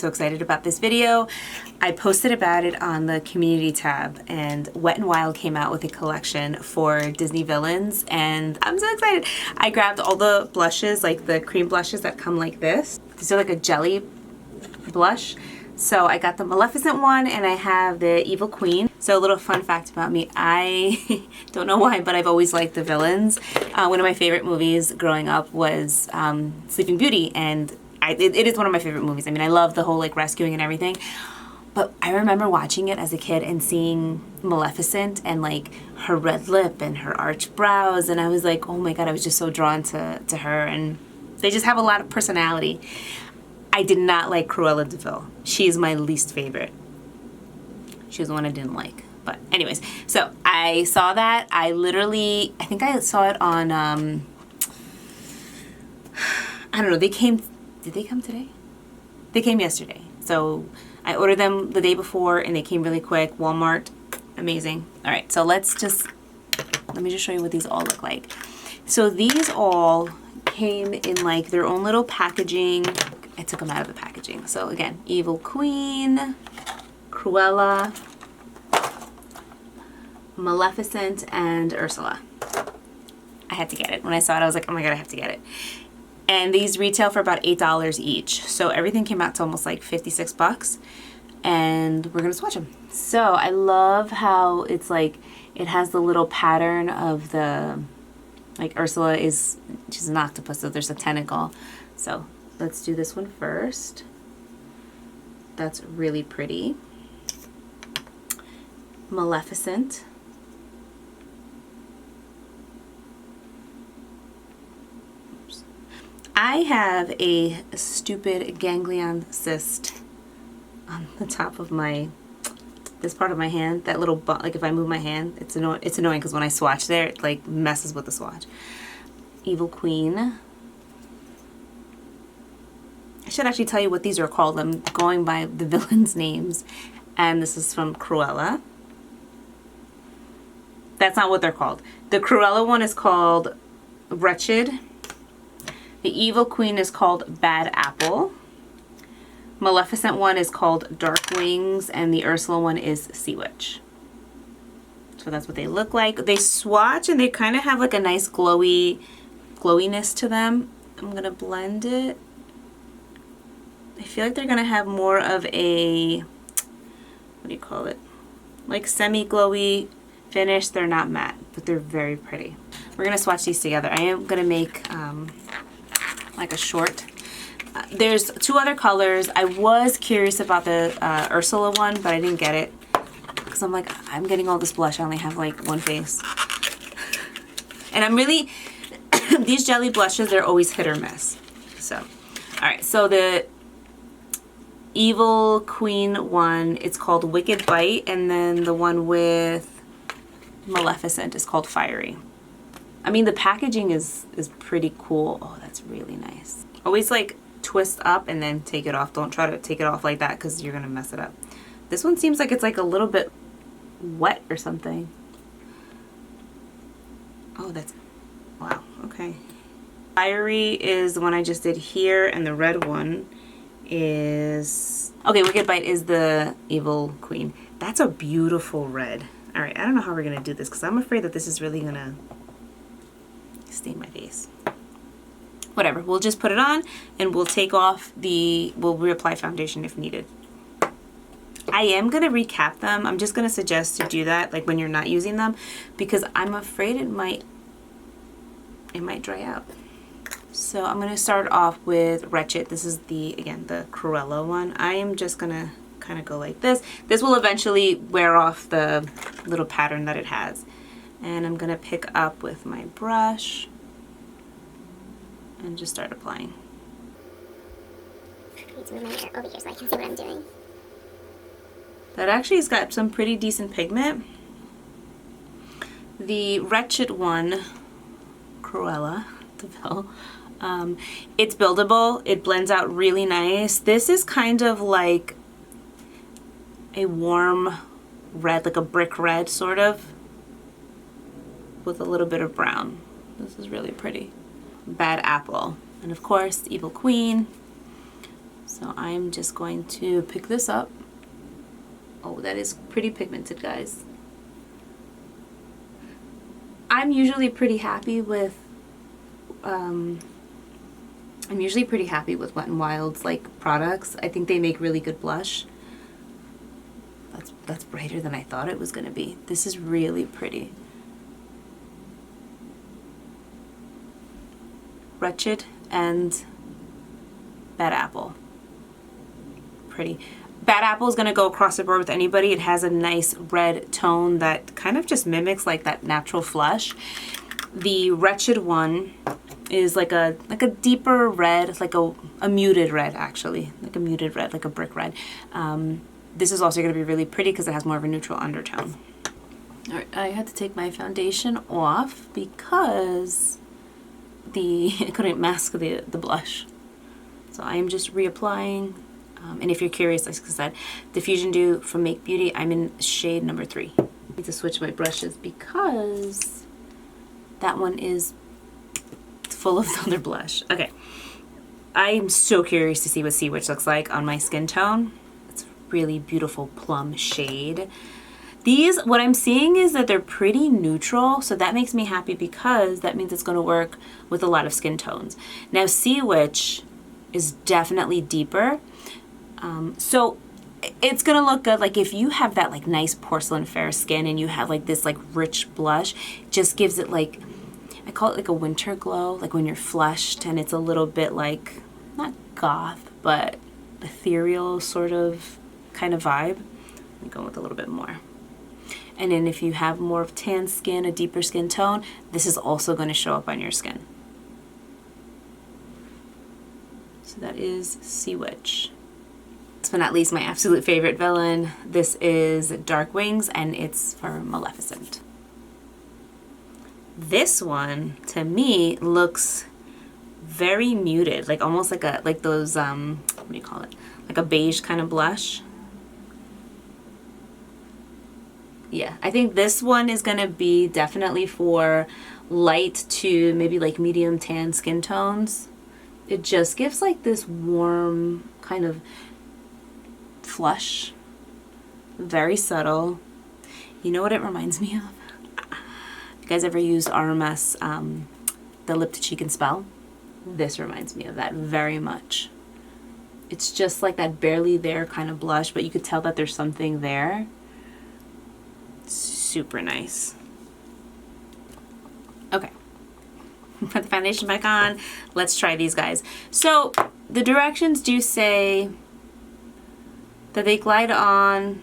so excited about this video. I posted about it on the community tab, and Wet n Wild came out with a collection for Disney villains, and I'm so excited. I grabbed all the blushes, like the cream blushes that come like this. These are like a jelly blush. So I got the Maleficent one, and I have the Evil Queen. So a little fun fact about me, I don't know why, but I've always liked the villains. One of my favorite movies growing up was Sleeping Beauty, and it is one of my favorite movies. I mean, I love the whole like rescuing and everything. But I remember watching it as a kid and seeing Maleficent and like her red lip and her arched brows, and I was like, oh my god, I was just so drawn to her, and they just have a lot of personality. I did not like Cruella de Vil. She's my least favorite. She was the one I didn't like. But anyways, so I saw that. I think I saw it on, I don't know, did they come today? They came yesterday. So I ordered them the day before and they came really quick. Walmart, amazing. All right, so let me just show you what these all look like. So these all came in like their own little packaging. I took them out of the packaging. So again, Evil Queen, Cruella, Maleficent, and Ursula. I had to get it. When I saw it, I was like, oh my god, I have to get it. And these retail for about $8 each. So everything came out to almost like 56 bucks. And we're gonna swatch them. So I love how it's like, it has the little pattern of the, like Ursula she's an octopus, so there's a tentacle. So let's do this one first. That's really pretty. Maleficent. Oops. I have a stupid ganglion cyst on the top of this part of my hand. That little bump, like if I move my hand, it's annoying because when I swatch there, it like messes with the swatch. Evil Queen. I should actually tell you what these are called. I'm going by the villains' names. And this is from Cruella. That's not what they're called. The Cruella one is called Wretched. The Evil Queen is called Bad Apple. Maleficent one is called Dark Wings. And the Ursula one is Sea Witch. So that's what they look like. They swatch and they kind of have like a nice glowiness to them. I'm going to blend it. I feel like they're gonna have more of a, what do you call it? Like semi-glowy finish. They're not matte, but they're very pretty. We're gonna swatch these together. I am gonna make like a short. There's two other colors. I was curious about the Ursula one, but I didn't get it. Because I'm like, I'm getting all this blush. I only have like one face. And I'm really, these jelly blushes, they're always hit or miss. So, alright, so the Evil Queen one, it's called Wicked Bite, and then the one with Maleficent is called Fiery. I mean, the packaging is pretty cool. Oh, that's really nice. Always like twist up and then take it off. Don't try to take it off like that because you're gonna mess it up. This one seems like it's like a little bit wet or something. Oh, that's, wow, okay. Fiery is the one I just did here, and the red one is, okay, Wicked Bite is the Evil Queen. That's a beautiful red. All right, I don't know how we're gonna do this because I'm afraid that this is really gonna stain my face. Whatever, we'll just put it on and we'll take off we'll reapply foundation if needed. I am gonna recap them. I'm just gonna suggest to do that like when you're not using them because I'm afraid it might dry out. So I'm going to start off with Wretched. This is again, the Cruella one. I am just going to kind of go like this. This will eventually wear off the little pattern that it has. And I'm going to pick up with my brush and just start applying. I need to move my hair over here so I can see what I'm doing. That actually has got some pretty decent pigment. The Wretched one, Cruella de Vil, it's buildable. It blends out really nice. This is kind of like a warm red, like a brick red sort of, with a little bit of brown. This is really pretty. Bad Apple. And of course, Evil Queen. So I'm just going to pick this up. Oh, that is pretty pigmented, guys. I'm usually pretty happy with Wet n Wild's like products. I think they make really good blush. That's brighter than I thought it was gonna be. This is really pretty. Wretched and Bad Apple. Pretty. Bad Apple is going to go across the board with anybody. It has a nice red tone that kind of just mimics like that natural flush. The Wretched one is like a deeper red, like a muted red actually, like a muted red, like a brick red. This is also going to be really pretty because it has more of a neutral undertone. All right, I had to take my foundation off because I couldn't mask the blush. So I am just reapplying. And if you're curious, like I said, Diffusion Dew from Make Beauty, I'm in shade number 3. I need to switch my brushes because that one is full of the other blush. Okay. I'm so curious to see what Sea Witch looks like on my skin tone. It's a really beautiful plum shade. These, what I'm seeing is that they're pretty neutral, so that makes me happy because that means it's going to work with a lot of skin tones. Now, Sea Witch is definitely deeper. So it's gonna look good. Like if you have that like nice porcelain fair skin and you have like this like rich blush, just gives it like, I call it like a winter glow, like when you're flushed and it's a little bit like, not goth, but ethereal sort of kind of vibe. I'm going with a little bit more. And then if you have more of tan skin, a deeper skin tone, this is also going to show up on your skin. So that is Sea Witch. Last but not least, my absolute favorite villain. This is Dark Wings, and it's for Maleficent. This one, to me, looks very muted, like almost like those, what do you call it? Like a beige kind of blush. Yeah, I think this one is gonna be definitely for light to maybe like medium tan skin tones. It just gives like this warm kind of flush, very subtle. You know what it reminds me of? You guys ever used RMS, the Lip to Cheek and Spell? This reminds me of that very much. It's just like that barely there kind of blush, but you could tell that there's something there. Super nice. Okay. Put the foundation back on. Let's try these guys. So the directions do say that they glide on.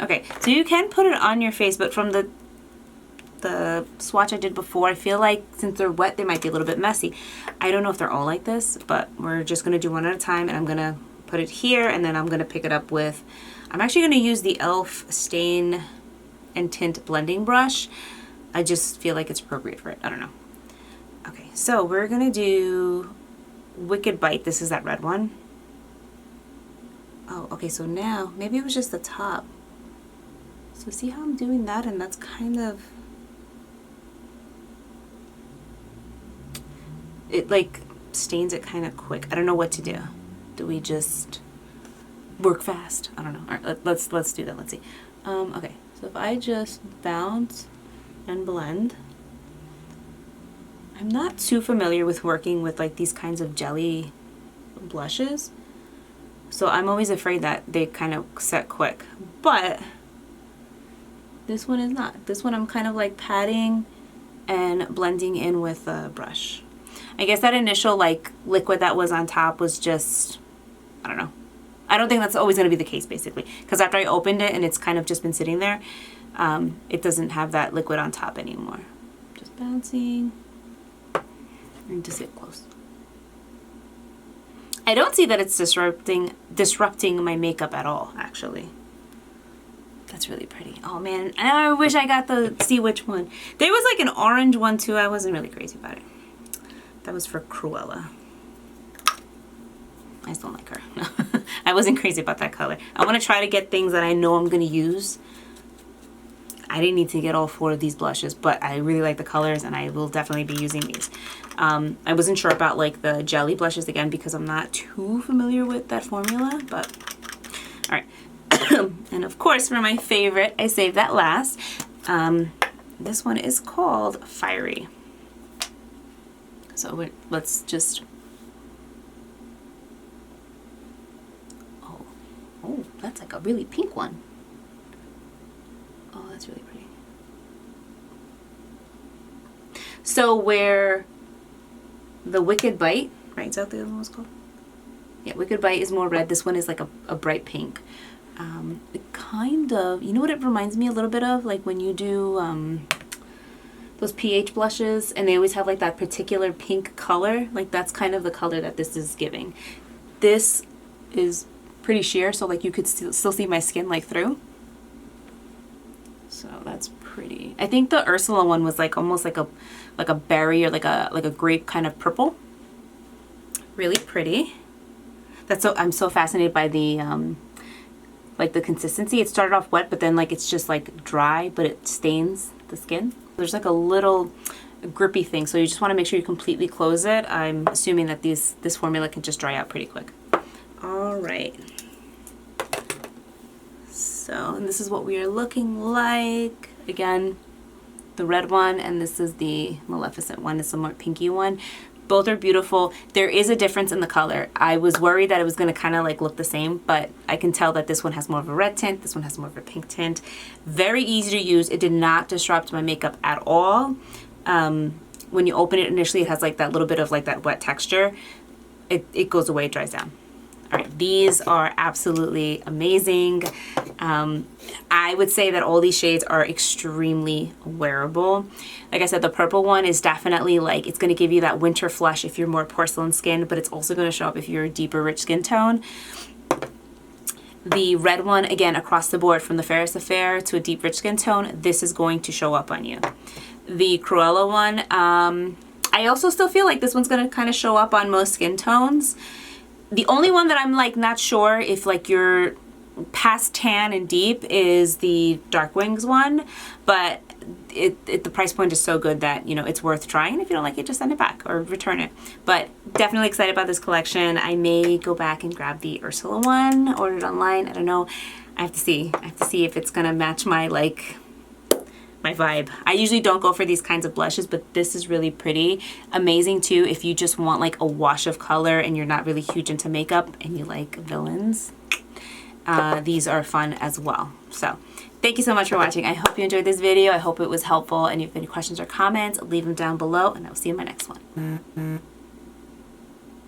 Okay, so you can put it on your face, but from the swatch I did before, I feel like since they're wet, they might be a little bit messy. I don't know if they're all like this, but we're just gonna do one at a time, and I'm gonna put it here, and then I'm gonna pick it up with, I'm actually gonna use the e.l.f. Stain and Tint blending brush. I just feel like it's appropriate for it. I don't know. Okay, so we're gonna do Wicked Bite. This is that red one. Oh, okay, so now, maybe it was just the top. So see how I'm doing that, and that's kind of, it like stains it kind of quick. I don't know what to do. Do we just work fast? I don't know. All right, let's do that. Let's see. Okay, so if I just bounce and blend, I'm not too familiar with working with like these kinds of jelly blushes, so I'm always afraid that they kind of set quick, but this one is not. This one I'm kind of like patting and blending in with a brush. I guess that initial like liquid that was on top was just, I don't know. I don't think that's always going to be the case, basically, because after I opened it and it's kind of just been sitting there, it doesn't have that liquid on top anymore. Just bouncing and just get close. I don't see that it's disrupting my makeup at all, actually. That's really pretty. Oh man, I wish I got the Sea Witch one. There was like an orange one too. I wasn't really crazy about it. That was for Cruella. I just don't like her. I wasn't crazy about that color. I want to try to get things that I know I'm going to use. I didn't need to get all 4 of these blushes, but I really like the colors and I will definitely be using these. I wasn't sure about like the jelly blushes again because I'm not too familiar with that formula, but all right. And of course, for my favorite, I saved that last. This one is called Fiery. So let's just... Oh, that's like a really pink one. Oh, that's really pretty. So where the Wicked Bite, right? Is that the other one was called? Yeah, Wicked Bite is more red. This one is like a bright pink. It kind of, you know what it reminds me a little bit of? Like when you do those pH blushes and they always have like that particular pink color. Like that's kind of the color that this is giving. This is pretty sheer, so like you could still see my skin like through. So that's pretty. I think the Ursula one was like almost like a berry or like a grape kind of purple. Really pretty. That's so, I'm so fascinated by the like the consistency. It started off wet, but then like it's just like dry, but it stains the skin. There's like a little grippy thing, so you just want to make sure you completely close it. I'm assuming that this formula can just dry out pretty quick. All right. So, and this is what we are looking like. Again, the red one, and this is the Maleficent one. It's a more pinky one. Both are beautiful. There is a difference in the color. I was worried that it was going to kind of like look the same, but I can tell that this one has more of a red tint. This one has more of a pink tint. Very easy to use. It did not disrupt my makeup at all. When you open it initially, it has like that little bit of like that wet texture. It goes away, it dries down. All right, these are absolutely amazing. I would say that all these shades are extremely wearable. Like I said, the purple one is definitely like, it's gonna give you that winter flush if you're more porcelain skin, but it's also gonna show up if you're a deeper rich skin tone. The red one, again, across the board from the Fairest Affair to a deep rich skin tone, this is going to show up on you. The Cruella one, I also still feel like this one's gonna kind of show up on most skin tones. The only one that I'm like not sure if like you're past tan and deep is the Dark Wings one, but the price point is so good that, you know, it's worth trying. If you don't like it, just send it back or return it. But definitely excited about this collection. I may go back and grab the Ursula one, order it online. I don't know. I have to see. I have to see if it's gonna match my like my vibe. I usually don't go for these kinds of blushes, but this is really pretty. Amazing too if you just want like a wash of color and you're not really huge into makeup and you like villains. These are fun as well. So thank you so much for watching. I hope you enjoyed this video. I hope it was helpful, and if you have any questions or comments, leave them down below, and I'll see you in my next one.